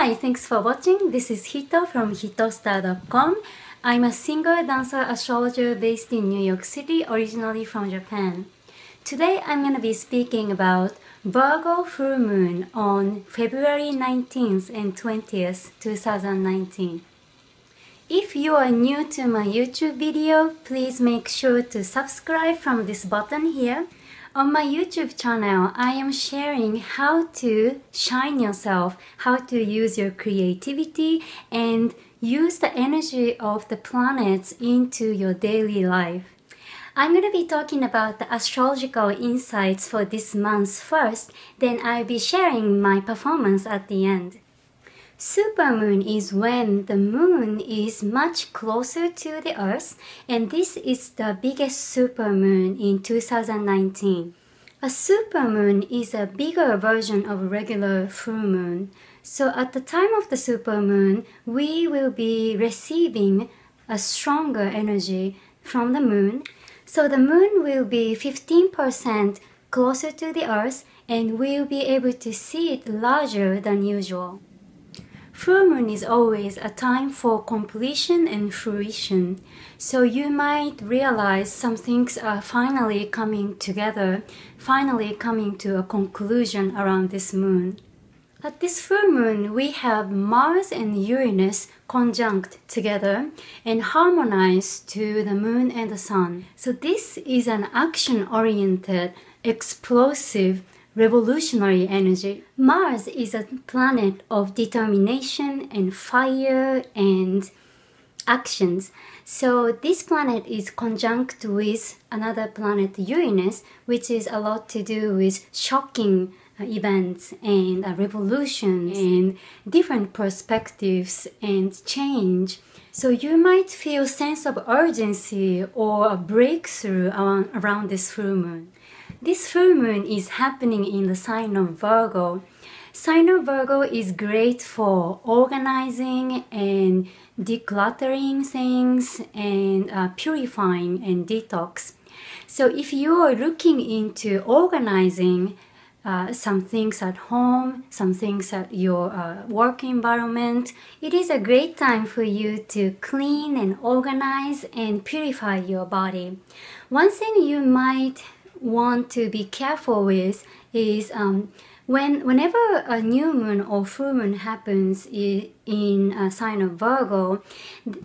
Hi, thanks for watching. This is Hito from hitostar.com. I'm a singer, dancer, astrologer based in New York City, originally from Japan. Today I'm going to be speaking about Virgo full moon on February 19th and 20th, 2019. If you are new to my YouTube video, please make sure to subscribe from this button here. On my YouTube channel, I am sharing how to shine yourself, how to use your creativity and use the energy of the planets into your daily life. I'm going to be talking about the astrological insights for this month first, then I'll be sharing my performance at the end. Supermoon is when the moon is much closer to the earth, and this is the biggest supermoon in 2019. A supermoon is a bigger version of a regular full moon. So at the time of the supermoon, we will be receiving a stronger energy from the moon. So the moon will be 15% closer to the earth, and we'll be able to see it larger than usual. Full moon is always a time for completion and fruition, so you might realize some things are finally coming together, finally coming to a conclusion around this moon. At this full moon, we have Mars and Uranus conjunct together and harmonize to the moon and the sun. So this is an action-oriented, explosive, revolutionary energy. Mars is a planet of determination and fire and actions. So this planet is conjunct with another planet, Uranus, which is a lot to do with shocking events and revolutions and different perspectives and change. So you might feel a sense of urgency or a breakthrough around this full moon. This full moon is happening in the sign of Virgo. Sign of Virgo is great for organizing and decluttering things and purifying and detox. So if you are looking into organizing some things at home, some things at your work environment, it is a great time for you to clean and organize and purify your body. One thing you might want to be careful with is whenever a new moon or full moon happens in a sign of Virgo,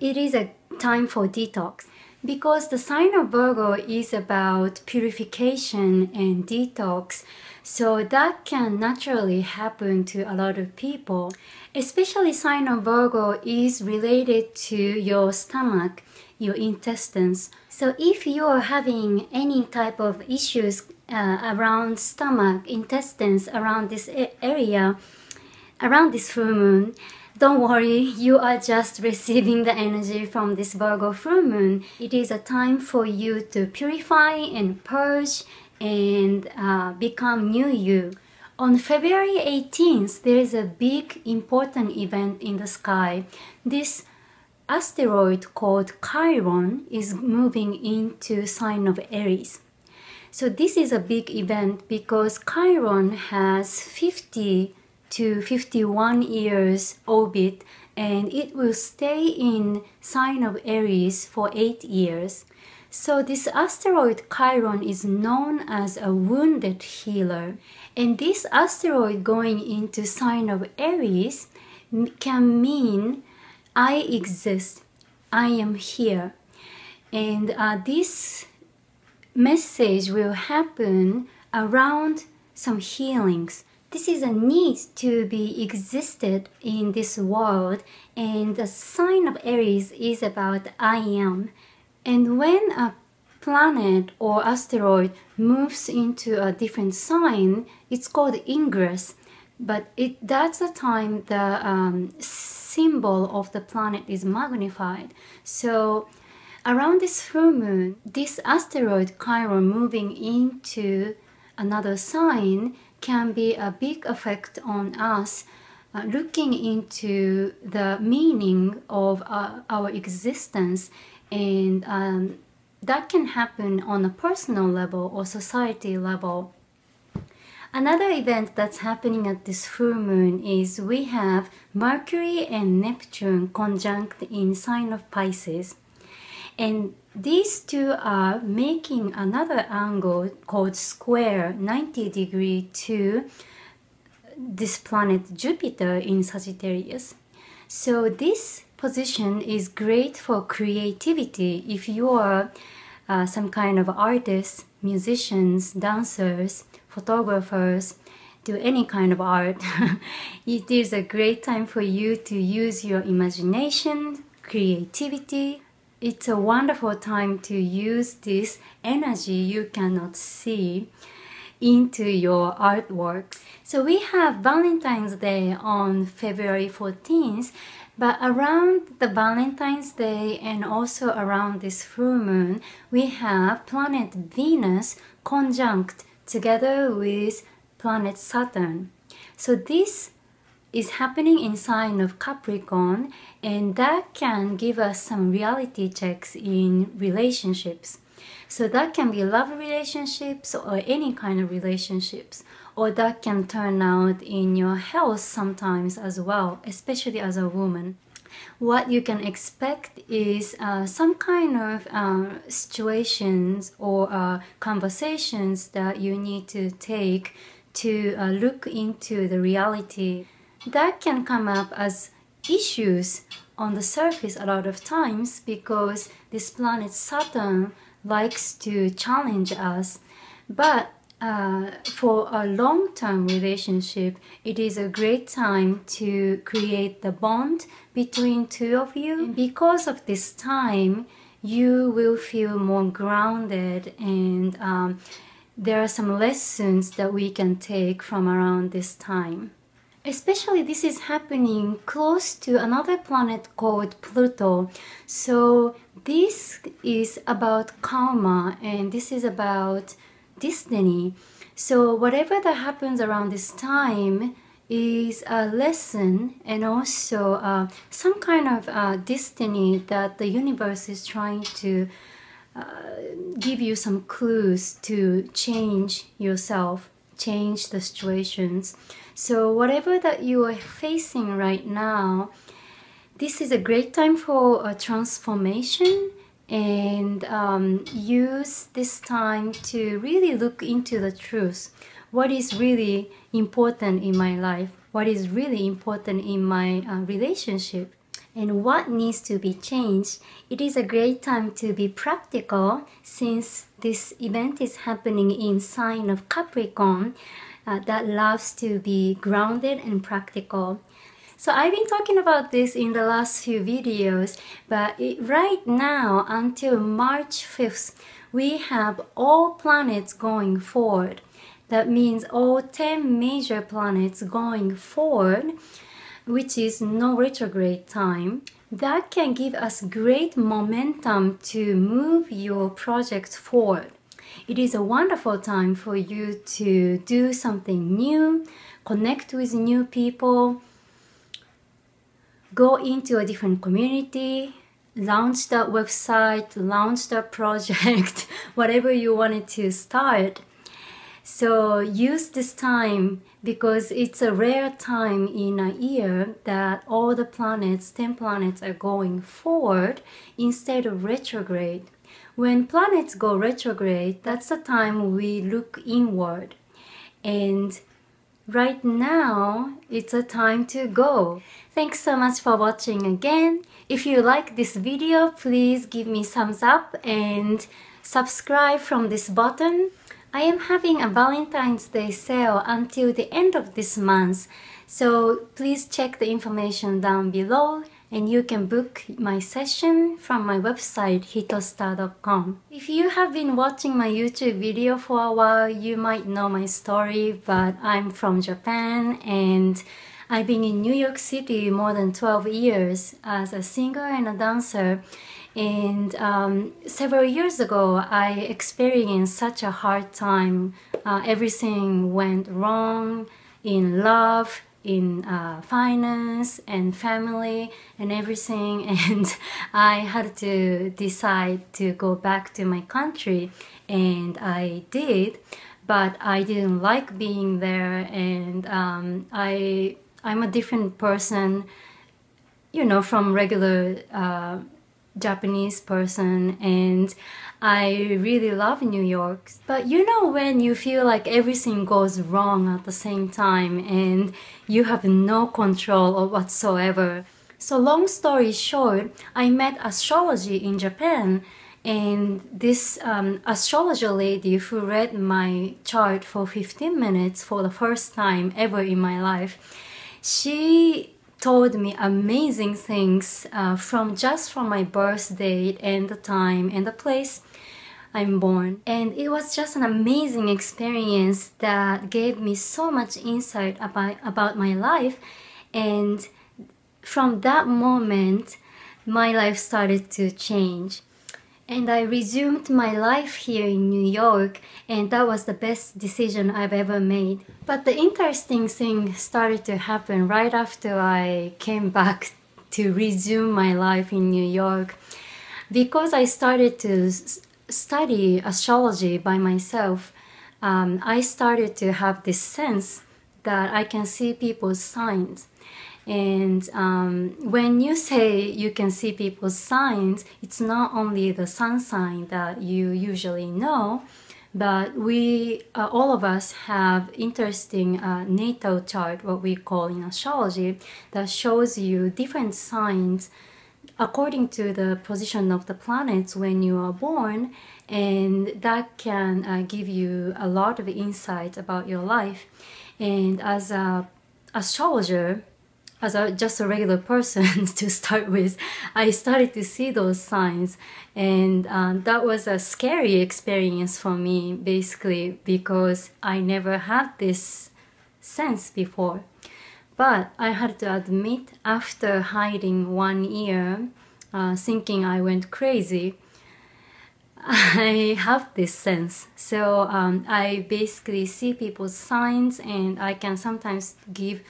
it is a time for detox. Because the sign of Virgo is about purification and detox, so that can naturally happen to a lot of people. Especially sign of Virgo is related to your stomach, your intestines. So if you are having any type of issues around stomach, intestines, around this area, around this full moon, don't worry, you are just receiving the energy from this Virgo full moon. It is a time for you to purify and purge and become new you. On February 18th, there is a big important event in the sky. This asteroid called Chiron is moving into sign of Aries. So this is a big event because Chiron has 50 to 51 years orbit, and it will stay in sign of Aries for 8 years. So this asteroid Chiron is known as a wounded healer, and this asteroid going into sign of Aries can mean I exist, I am here. And this message will happen around some healings. This is a need to be existed in this world, and the sign of Aries is about I am. And when a planet or asteroid moves into a different sign, it's called ingress. But that's the time the symbol of the planet is magnified. So around this full moon, this asteroid Chiron moving into another sign can be a big effect on us looking into the meaning of our existence, and that can happen on a personal level or society level. Another event that's happening at this full moon is we have Mercury and Neptune conjunct in sign of Pisces. And these two are making another angle called square 90 degree to this planet Jupiter in Sagittarius. So this position is great for creativity if you are some kind of artists, musicians, dancers, photographers, do any kind of art. It is a great time for you to use your imagination, creativity. It's a wonderful time to use this energy you cannot see into your artworks. So we have Valentine's Day on February 14th, but around the Valentine's Day and also around this full moon, we have planet Venus conjunct together with planet Saturn. So this is happening in sign of Capricorn, and that can give us some reality checks in relationships. So that can be love relationships or any kind of relationships, or that can turn out in your health sometimes as well, especially as a woman. What you can expect is some kind of situations or conversations that you need to take to look into the reality. That can come up as issues on the surface a lot of times because this planet Saturn likes to challenge us. But for a long-term relationship, it is a great time to create the bond between two of you. And because of this time, you will feel more grounded, and there are some lessons that we can take from around this time. Especially this is happening close to another planet called Pluto. So this is about karma, and this is about destiny. So whatever that happens around this time is a lesson, and also some kind of destiny that the universe is trying to give you some clues to change yourself, change the situations. So whatever that you are facing right now, this is a great time for a transformation, and use this time to really look into the truth. What is really important in my life? What is really important in my relationship? And what needs to be changed? It is a great time to be practical, since this event is happening in sign of Capricorn that loves to be grounded and practical. So I've been talking about this in the last few videos, but right now until March 5th, we have all planets going forward. That means all 10 major planets going forward, which is no retrograde time. That can give us great momentum to move your project forward. It is a wonderful time for you to do something new, connect with new people, go into a different community, launch that website, launch that project, whatever you wanted to start. So use this time, because it's a rare time in a year that all the planets, 10 planets, are going forward instead of retrograde. When planets go retrograde, that's the time we look inward. And right now, it's a time to go. Thanks so much for watching again. If you like this video, please give me thumbs up and subscribe from this button. I am having a Valentine's Day sale until the end of this month, so please check the information down below, and you can book my session from my website hitostar.com. If you have been watching my YouTube video for a while, you might know my story, but I'm from Japan and I've been in New York City more than 12 years as a singer and a dancer. And several years ago, I experienced such a hard time. Everything went wrong in love, in finance and family and everything. And I had to decide to go back to my country, and I did. but I didn't like being there, and I'm a different person, you know, from regular Japanese person, and I really love New York. But you know, when you feel like everything goes wrong at the same time and you have no control or whatsoever. So long story short, I met astrology in Japan, and this astrologer lady who read my chart for 15 minutes for the first time ever in my life, she told me amazing things from my birth date and the time and the place I'm born. And it was just an amazing experience that gave me so much insight about my life. And from that moment, my life started to change. And I resumed my life here in New York, and that was the best decision I've ever made. But the interesting thing started to happen right after I came back to resume my life in New York. Because I started to study astrology by myself, I started to have this sense that I can see people's signs. And when you say you can see people's signs, it's not only the sun sign that you usually know, but we, all of us have interesting natal chart, what we call in astrology, that shows you different signs according to the position of the planets when you are born, and that can give you a lot of insights about your life. And as an astrologer, as just a regular person to start with, I started to see those signs, and that was a scary experience for me, basically, because I never had this sense before. But I had to admit, after hiding 1 year, thinking I went crazy, I have this sense. So I basically see people's signs, and I can sometimes give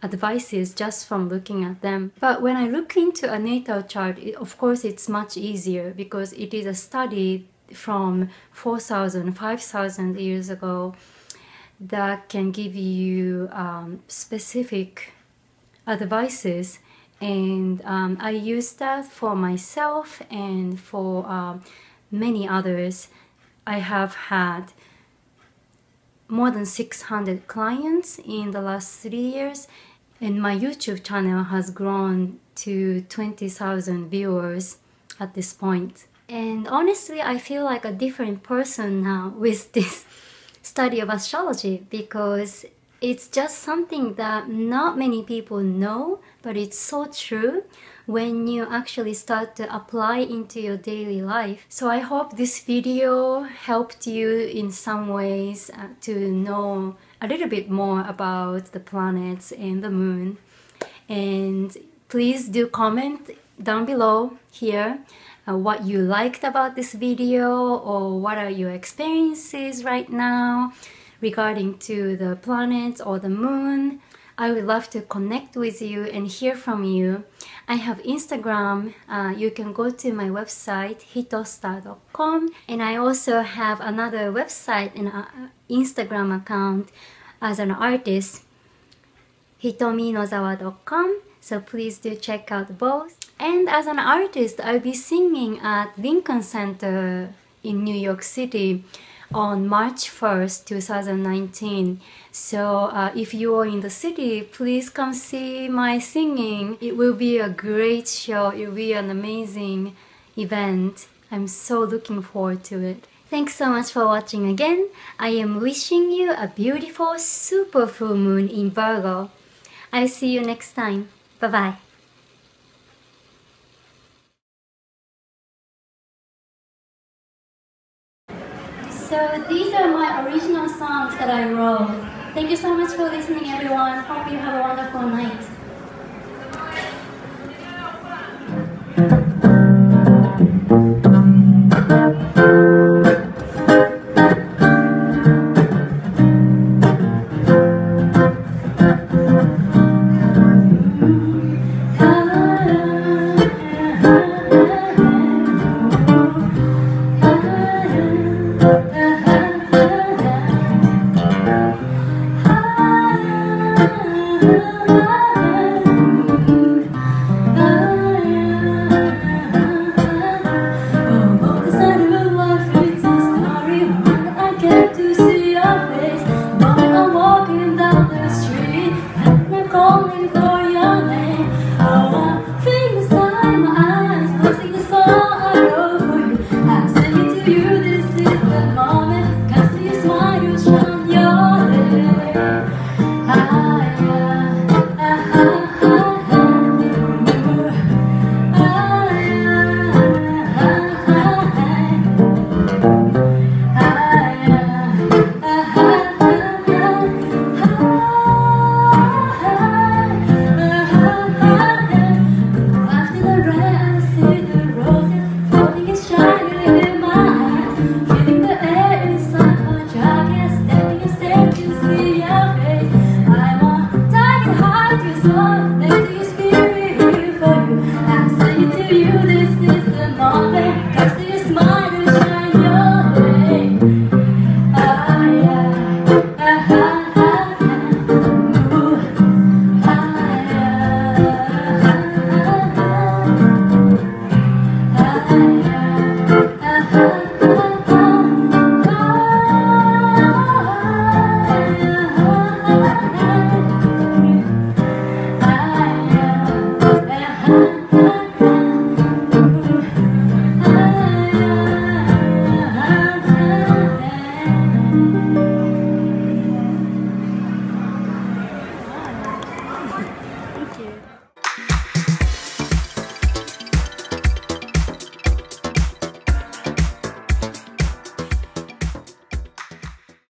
advices just from looking at them. But when I look into a natal chart, of course it's much easier because it is a study from 4,000, 5,000 years ago that can give you specific advices. And I use that for myself and for many others. I have had more than 600 clients in the last 3 years, and my YouTube channel has grown to 20,000 viewers at this point. And honestly, I feel like a different person now with this study of astrology, because it's just something that not many people know, but it's so true when you actually start to apply into your daily life. So I hope this video helped you in some ways to know a little bit more about the planets and the moon. And please do comment down below here what you liked about this video, or what are your experiences right now regarding to the planets or the moon. I would love to connect with you and hear from you. I have Instagram. You can go to my website, hitostar.com, and I also have another website and Instagram account as an artist, hitominozawa.com. So please do check out both. And as an artist, I'll be singing at Lincoln Center in New York City on March 1st, 2019. So if you are in the city, please come see my singing. It will be a great show. It will be an amazing event. I'm so looking forward to it. Thanks so much for watching again. I am wishing you a beautiful super full moon in Virgo. I'll see you next time. Bye-bye. So these are my original songs that I wrote. Thank you so much for listening, everyone. Hope you have a wonderful night.